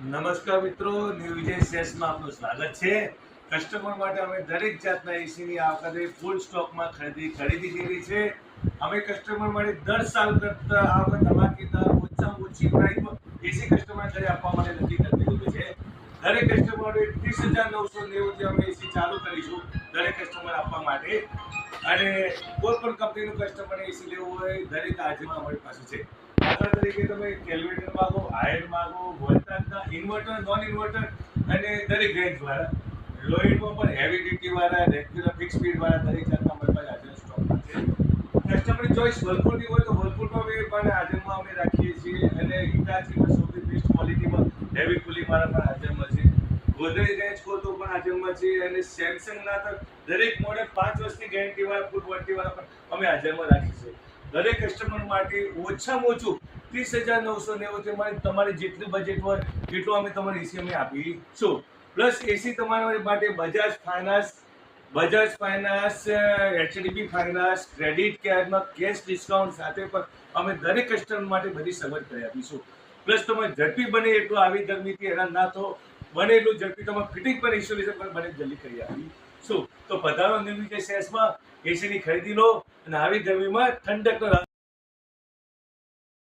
નમસ્કાર મિત્રો, ન્યૂ વિજય સેલ્સમાં આપનું સ્વાગત છે. કસ્ટમર માટે અમે દરેક જાતના એસીની આ વખતે ફૂલ સ્ટોકમાં ખરીદી કરેલી છે. અમે કસ્ટમર માટે દર સાલ કરતા આ વખતે ધમાકેદાર ઓછામાં ઓછી પ્રાઇસમાં એસી કસ્ટમર ઘરે આપવા માટે નક્કી કરી દીધું છે. દરેક કસ્ટમર માટે 30,990 અમે એસી ચાલુ કરીશું દરેક કસ્ટમર આપવા માટે. અને કોઈ પણ કંપનીનું કસ્ટમરને એસી લેવું હોય દરેક આજમાં અમારી પાસે છે. દાખલા તરીકે તમે કેલ્વિનેટર માંગો, હાયર માંગો, વોલ્ટાસના ઇન્વર્ટર, નોન ઇન્વર્ટર અને દરેક રેન્જ વાળા, લોઇડમાં પણ હેવી ડ્યુટી વાળા, રેગ્યુલર ફિક્સ સ્પીડ વાળા દરેક જાતના અમારી પાસે હાજર સ્ટોકમાં છે. કસ્ટમરની ચોઈસ વર્લપુલની હોય તો વર્લપુલમાં પણ હાજરમાં અમે રાખીએ છીએ અને હિટાચીમાં સૌથી બેસ્ટ ક્વોલિટીમાં હેવી કુલિંગ વાળા પણ હાજરમાં છે. ગોદરેજ રેન્જ કહો તો પણ હાજરમાં છે અને સેમસંગના તો દરેક મોડેલ 5 વર્ષની ગેરંટી વાળા, ફૂલ વોરંટી વાળા પણ અમે હાજરમાં રાખીશું. દરેક કસ્ટમર માટે ઓછામાં ઓછું 30,990 માં તમારે જેટલું બજેટ હોય એટલું અમે તમારે એસી અમે આપીશું. પ્લસ એસી તમારા માટે Bajaj finance, HDB finance, credit કાર્ડમાં કેશ ડિસ્કાઉન્ટ સાથે પણ અમે દરેક કસ્ટમર માટે બધી સગવડ કરી આપીશું. પ્લસ તમે ઝડપી બને એટલું આવી ગરમીથી હેરાન ના થો, બને એટલું ઝડપી તમારે ફિટિંગ પણ ઇન્સ્ટોલેશન પણ બને જલ્દી કરી આપીશું. તો પધારો ન્યૂ વિજય સેલ્સમાં એસીની ખરીદી લો અને આવી ગરમીમાં ઠંડકનો